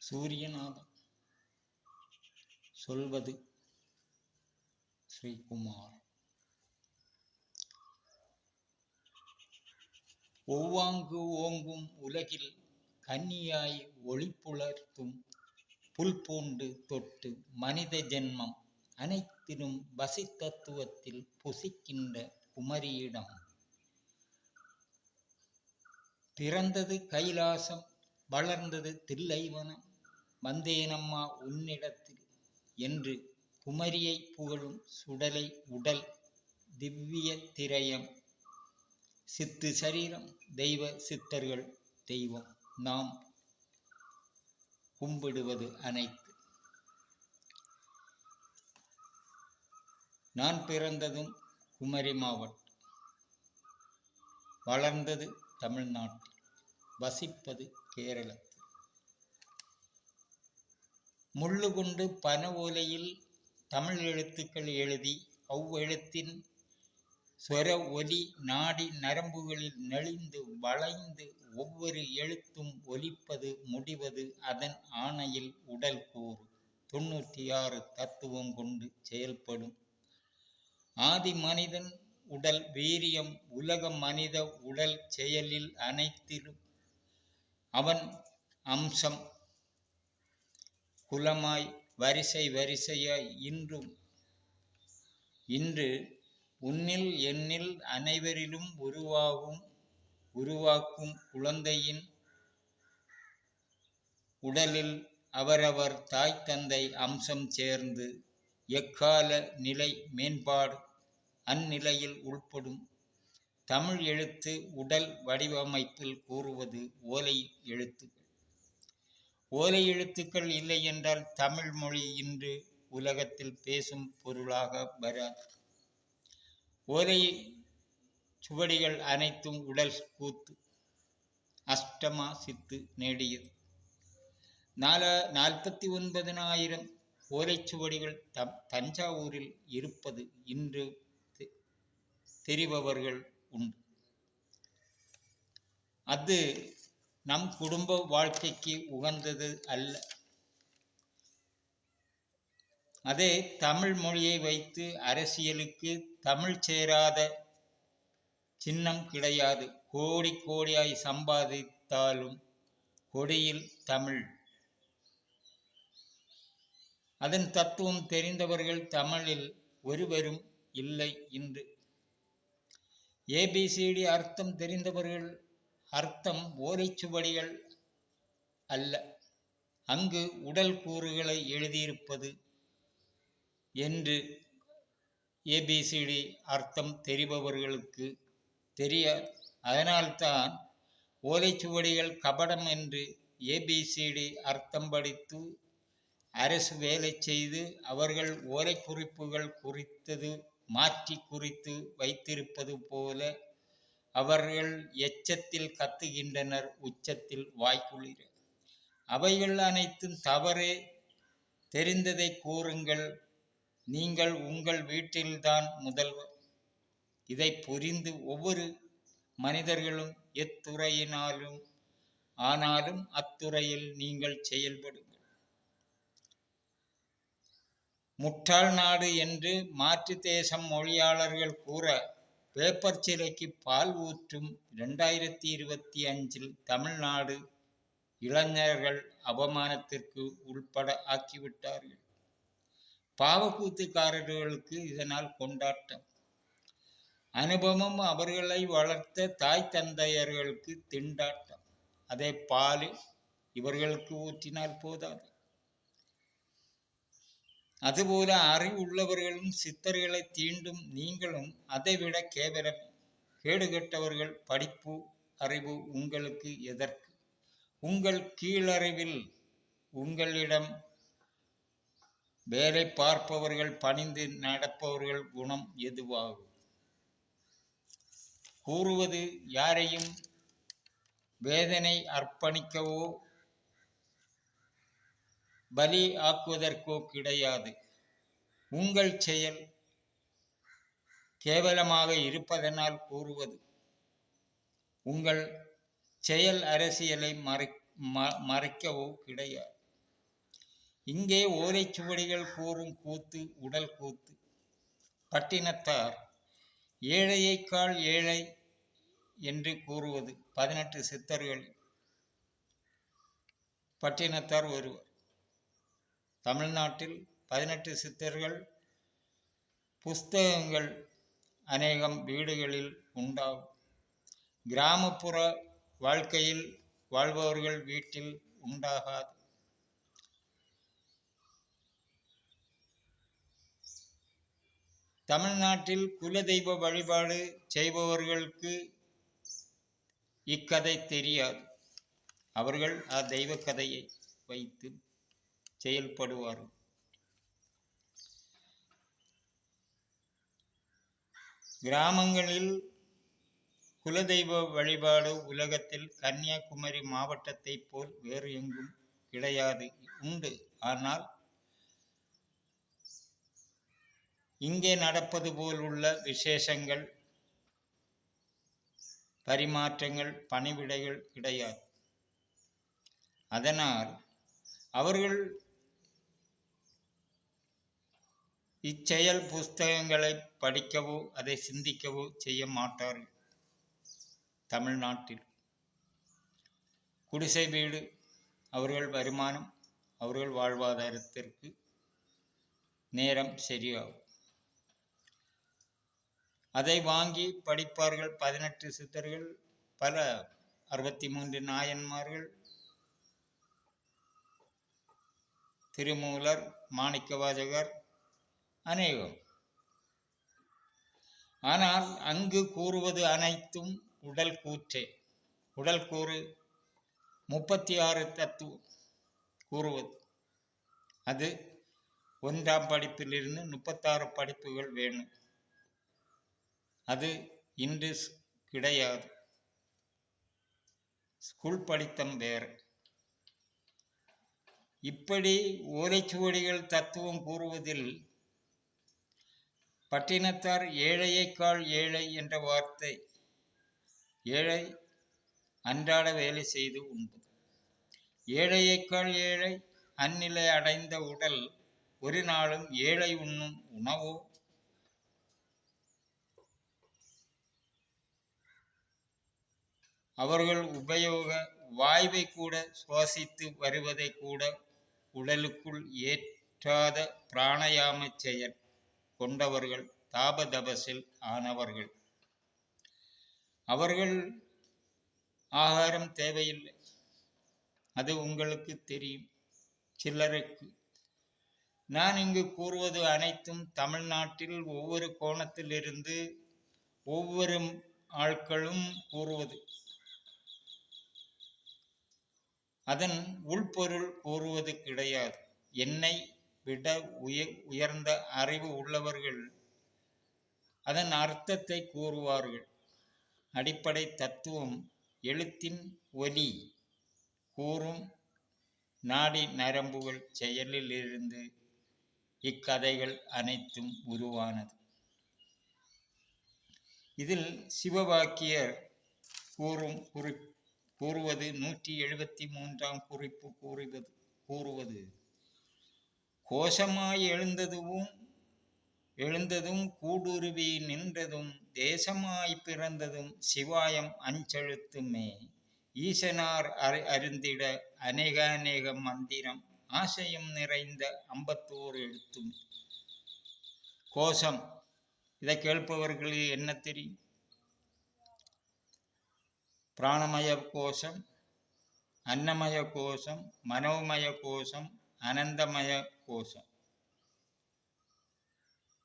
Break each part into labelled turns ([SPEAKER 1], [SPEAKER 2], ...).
[SPEAKER 1] சூரியநாதன் சொல்வது ஸ்ரீகுமார். ஒவ்வாங்கு ஓங்கும் உலகில் கன்னியாய் ஒளிப்புலர்த்தும் புல்பூண்டு தொட்டு மனித ஜென்மம் அனைத்திலும் வசித்தத்துவத்தில் புசிக்கின்ற குமரியிடம் பிறந்தது கைலாசம், வளர்ந்தது தில்லைவனம், வந்தேனம்மா உன்னிடத்தில் என்று குமரியை புகழும் சுடலை உடல் திவ்ய திரயம் சித்து சரீரம் தெய்வ சித்தர்கள் தெய்வம் நாம் கும்பிடுவது அனைத்து. நான் பிறந்ததும் குமரி மாவட்டம், வளர்ந்தது தமிழ்நாட்டில், வசிப்பது கேரளத்தில். முள்ளு கொண்டு பன ஓலையில் தமிழ் எழுத்துக்கள் எழுதி அவ்வெழுத்தின் ஸ்வர ஒலி நாடி நரம்புகளில் நெளிந்து வளைந்து ஒவ்வொரு எழுத்தும் ஒலிப்பது முடிவது அதன் ஆணையில் உடல் கூறு 96 தத்துவம் கொண்டு செயல்படும் ஆதி மனிதன் உடல் வீரியம் உலக மனித உடல் செயலில் அனைத்திலும் அவன் அம்சம் குலமாய் வரிசை வரிசையாய் இன்று உன்னில் என்னில் அனைவரிலும் உருவாக்கும் குழந்தையின் உடலில் அவரவர் தாய் தந்தை அம்சம் சேர்ந்து எக்கால நிலை மேம்பாடு அந்நிலையில் உள்படும் தமிழ் எழுத்து உடல் வடிவமைப்பில் கூறுவது ஓலை எழுத்துக்கள். ஓலை எழுத்துக்கள் இல்லை என்றால் தமிழ் மொழி இன்று உலகத்தில் பேசும் பொருளாக வராது. ஓலை சுவடிகள் அனைத்தும் உடல் கூத்து அஷ்டமா சித்து நேடியது. 49,000 ஓலைச்சுவடிகள் தஞ்சாவூரில் இருப்பது இன்று தெரிபவர்கள் உண்டு. அது நம் குடும்ப வாழ்க்கைக்கு உகந்தது அல்ல. அதே தமிழ் மொழியை வைத்து அரசியலுக்கு தமிழ் சேராத சின்னம் கிடையாது. கோடி கோடியாய் சம்பாதித்தாலும் கொடியில் தமிழ். அதன் தத்துவம் தெரிந்தவர்கள் தமிழில் ஒருவரும் இல்லை இன்று. ABCD அர்த்தம் தெரிந்தவர்கள் அர்த்தம் ஓலைச்சுவடிகள் அல்ல, அங்கு உடல் கூறுகளை எழுதியிருப்பது என்று ABCD அர்த்தம் தெரிபவர்களுக்கு தெரியாது. அதனால்தான் ஓலைச்சுவடிகள் கபடம் என்று ABCD அர்த்தம் படித்து அரசு வேலை செய்து அவர்கள் ஓலை குறிப்புகள் குறித்தது மாற்றி குறித்து வைத்திருப்பது போல அவர்கள் எச்சத்தில் கத்துகின்றனர், உச்சத்தில் வாய்க்குளிர. அவைகள் அனைத்தும் தவறு. தெரிந்ததை கூறுங்கள். நீங்கள் உங்கள் வீட்டில்தான் முதல்வர். இதை புரிந்து ஒவ்வொரு மனிதர்களும் எத்துறையினாலும் ஆனாலும் அத்துறையில் நீங்கள் செயல்படுங்கள். முட்டாள் நாடு என்று மாற்று தேசம் மொழியாளர்கள் கூற பேப்பர் சிலைக்கு பால் ஊற்றும் 2025 தமிழ்நாடு இளைஞர்கள் அவமானத்திற்கு உள்பட ஆக்கிவிட்டார்கள். பாவக்கூத்துக்காரர்களுக்கு இதனால் கொண்டாட்டம். அனுபவம் அவர்களை வளர்த்த தாய் தந்தையர்களுக்கு திண்டாட்டம். அதே பால் இவர்களுக்கு ஊற்றினால் போதாது. அதுபோல அறிவுள்ளவர்களும் சித்தர்களை தீண்டும் நீங்களும் அதைவிட கேவலம். கேடுகெட்டவர்கள். படிப்பு அறிவு உங்களுக்கு எதற்கு? உங்கள் கீழறிவில் உங்களிடம் வேலை பார்ப்பவர்கள் பணிந்து நடப்பவர்கள் குணம் எதுவாகும்? கூறுவது யாரையும் வேதனை அர்ப்பணிக்கவோ பலி ஆக்குவதற்கோ கிடையாது. உங்கள் செயல் கேவலமாக இருப்பதனால் கூறுவது. உங்கள் செயல் அரசியலை மறைக்கவோ கிடையாது. இங்கே ஓலைச்சுவடிகள் கூறும் கூத்து உடல் கூத்து. பட்டினத்தார் ஏழையைக்காள் ஏழை என்று கூறுவது 18 சித்தர்கள். பட்டினத்தார் ஒருவர். தமிழ்நாட்டில் 18 சித்தர்கள் புஸ்தகங்கள் அநேகம் வீடுகளில் உண்டாகும். கிராமப்புற வாழ்க்கையில் வாழ்பவர்கள் வீட்டில் உண்டாகாது. தமிழ்நாட்டில் குலதெய்வ வழிபாடு செய்பவர்களுக்கு இக்கதை தெரியாது. அவர்கள் தெய்வ கதையை வைத்து செயல்படுவார்கள். கிராமங்களில் குலதெய்வ வழிபாடு உலகத்தில் கன்னியாகுமரி மாவட்டத்தை போல் வேறு எங்கும் கிடையாது, உண்டு. ஆனால் இங்கே நடப்பது போல் உள்ள விசேஷங்கள், பரிமாற்றங்கள், பணிவிடைகள் கிடையாது. அதனால் அவர்கள் இச்செயல் புஸ்தகங்களை படிக்கவோ அதை சிந்திக்கவோ செய்ய மாட்டார்கள். தமிழ்நாட்டில் குடிசை வீடு அவர்கள் வருமானம், அவர்கள் வாழ்வாதாரத்திற்கு நேரம் சரியாகும். அதை வாங்கி படிப்பார்கள். 18 சித்தர்கள், பல 63 நாயன்மார்கள், திருமூலர், மாணிக்கவாசகர், அநேகம். ஆனால் அங்கு கூறுவது அனைத்தும் உடல் கூற்றே. உடல் கூறு 36 தத்துவம் கூறுவது. அது 1ஆம் படிப்பிலிருந்து 36 படிப்புகள் வேணும். அது இன்று கிடையாது. ஸ்கூல் படித்தம் வேறு. இப்படி ஓலைச்சுவடிகள் தத்துவம் கூறுவதில் பட்டினத்தார் ஏழையைக்காள் ஏழை என்ற வார்த்தை, ஏழை அன்றாட வேலை செய்து உண்பது. ஏழையைக்காள் ஏழை அந்நிலை அடைந்த உடல் ஒரு நாளும் ஏழை உண்ணும் உணவோ அவர்கள் உபயோக வாய்வை கூட சுவாசித்து வருவதை கூட உடலுக்குள் ஏற்றாத பிராணயாம செயல் கொண்டவர்கள், தாபதபசில் ஆனவர்கள். அவர்கள் ஆகாரம் தேவையில்லை. அது உங்களுக்கு தெரியும். சிலருக்கு. நான் இங்கு கூறுவது அனைத்தும் தமிழ்நாட்டில் ஒவ்வொரு கோணத்திலிருந்து ஒவ்வொரு ஆட்களும் கூறுவது. அதன் உள்பொருள் கூறுவது கிடையாது. என்னை விட உயர்ந்த அறிவு உள்ளவர்கள் அதன் அர்த்தத்தை கூறுவார்கள். அடிப்படை தத்துவம் எழுத்தின் ஒலி கூறும் நாடி நரம்புகள் செயலில் இருந்து இக்கதைகள் அனைத்தும் உருவானது. இதில் சிவவாக்கியர் கூறுவது 173ஆம் குறிப்பு கூறுவது கோஷமாய் எழுந்ததும் கூடுருவி நின்றதும் தேசமாய் பிறந்ததும் சிவாயம் அஞ்செழுத்துமே ஈசனார் அருந்திட அநேக மந்திரம் ஆசையும் நிறைந்த 51 எழுத்தும். கோஷம், இதை கேட்பவர்களுக்கு என்ன தெரியும்? பிராணமய கோஷம், அன்னமய கோஷம், மனோமய கோஷம், அனந்தமய கோஷம்,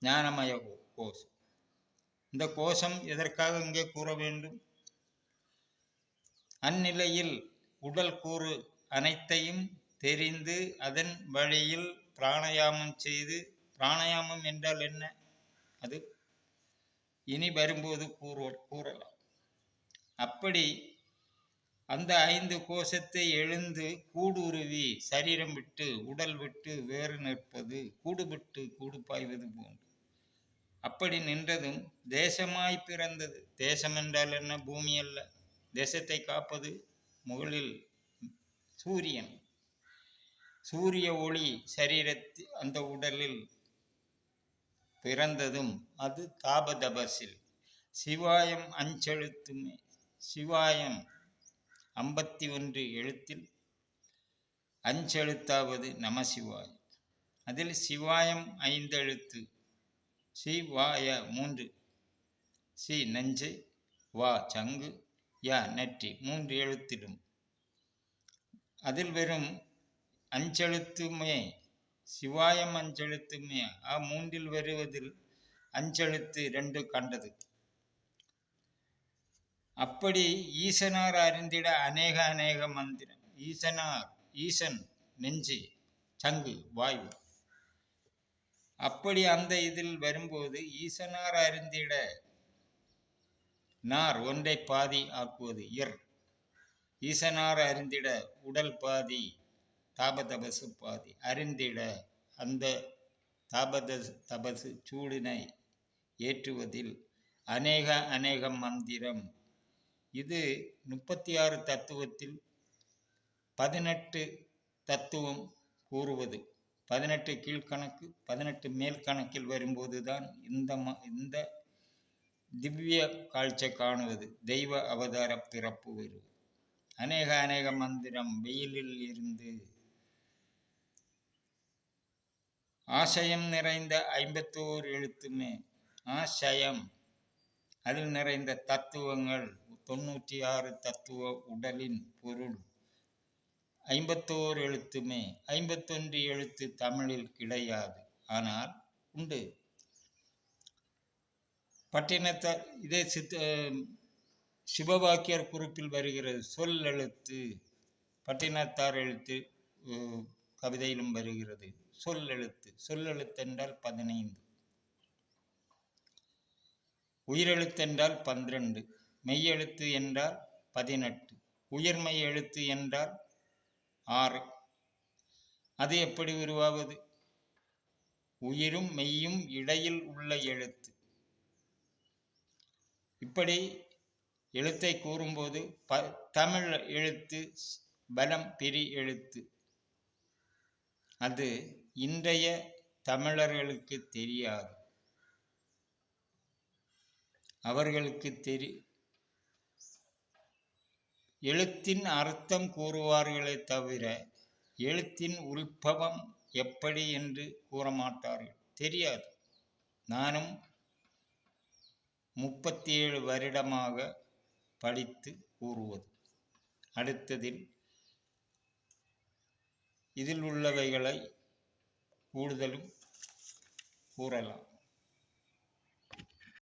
[SPEAKER 1] ஞானமய கோஷம். இந்த கோஷம் எதற்காக இங்கே கூற வேண்டும்? அந்நிலையில் உடல் கூறு அனைத்தையும் தெரிந்து அதன் வழியில் பிராணயாமம் செய்து, பிராணயாமம் என்றால் என்ன? அது இனி வரும்போது கூறலாம். அப்படி அந்த 5 கோஷத்தை எழுந்து கூடுருவி சரீரம் விட்டு உடல் விட்டு வேறு நிற்பது, கூடு விட்டு கூடு பாய்வது போன்று. அப்படி நின்றதும் தேசமாய் பிறந்தது. தேசம் என்றால் என்ன? பூமி அல்ல. தேசத்தை காப்பது முகளில் சூரியன். சூரிய ஒளி சரீரத்தில் அந்த உடலில் பிறந்ததும் அது தாபதபசில். சிவாயம் அஞ்செழுத்துமே. சிவாயம் 51 எழுத்தில் அஞ்செழுத்தாவது நமசிவாயம். அதில் சிவாயம் 5 எழுத்து, சிவாய 3, சி நெஞ்சு, வா சங்கு, யா நெற்றி 3 எழுத்திடும். அதில் வெறும் அஞ்செழுத்துமே, சிவாயம் அஞ்செழுத்துமே. மூன்றில் வருவதில் அஞ்செழுத்து 2 கண்டது. அப்படி ஈசனார் அறிந்திட அநேக அநேக மந்திரம். ஈசன் நெஞ்சு, சங்கு, வாயு. அப்படி அந்த இதில் வரும்போது ஈசனார் அறிந்திட நார் ஒன்றை பாதி ஆக்குவது இர். ஈசனார் அறிந்திட உடல் பாதி, தாபதபசு பாதி. அறிந்திட அந்த தாபதபசு சூடினை ஏற்றுவதில் அநேக அநேக மந்திரம். இது 36 தத்துவத்தில் 18 தத்துவம் கூறுவது. 18 கீழ்கணக்கு, 18 மேல் கணக்கில் வரும்போதுதான் இந்த திவ்ய காட்சி காணுவது, தெய்வ அவதார பிறப்பு வருவது. அநேக அநேக மந்திரம். வெயிலில் இருந்து ஆசயம் நிறைந்த 51 எழுத்துமே. ஆசயம், அதில் நிறைந்த தத்துவங்கள் 96 தத்துவ உடலின் பொருள் 51 எழுத்துமே. 51 எழுத்து தமிழில் கிடையாது, ஆனால் உண்டு. பட்டினத்தார் இதே சிவவாக்கியர் குறிப்பில் வருகிறது. சொல் எழுத்து பட்டினத்தார் எழுத்து கவிதையிலும் வருகிறது. சொல் எழுத்து. சொல் எழுத்து என்றால் 15, உயிரெழுத்தென்றால் 12, மெய்யெழுத்து என்றால் 18, உயிர்மெய் எழுத்து என்றால் 6. அது எப்படி உருவாவது? உயிரும் மெய்யும் இடையில் உள்ள எழுத்து. இப்படி எழுத்தை கூறும்போது தமிழ் எழுத்து பலம் பிரி எழுத்து. அது இன்றைய தமிழர்களுக்கு தெரியாது. அவர்களுக்கு எழுத்தின் அர்த்தம் கூறுவார்களே தவிர எழுத்தின் உள்பவம் எப்படி என்று கூற மாட்டார்கள். தெரியாது. நானும் 37 வருடமாக படித்து கூறுவது. அடுத்ததில் இதில் உள்ளவைகளை கூடுதலும் கூறலாம்.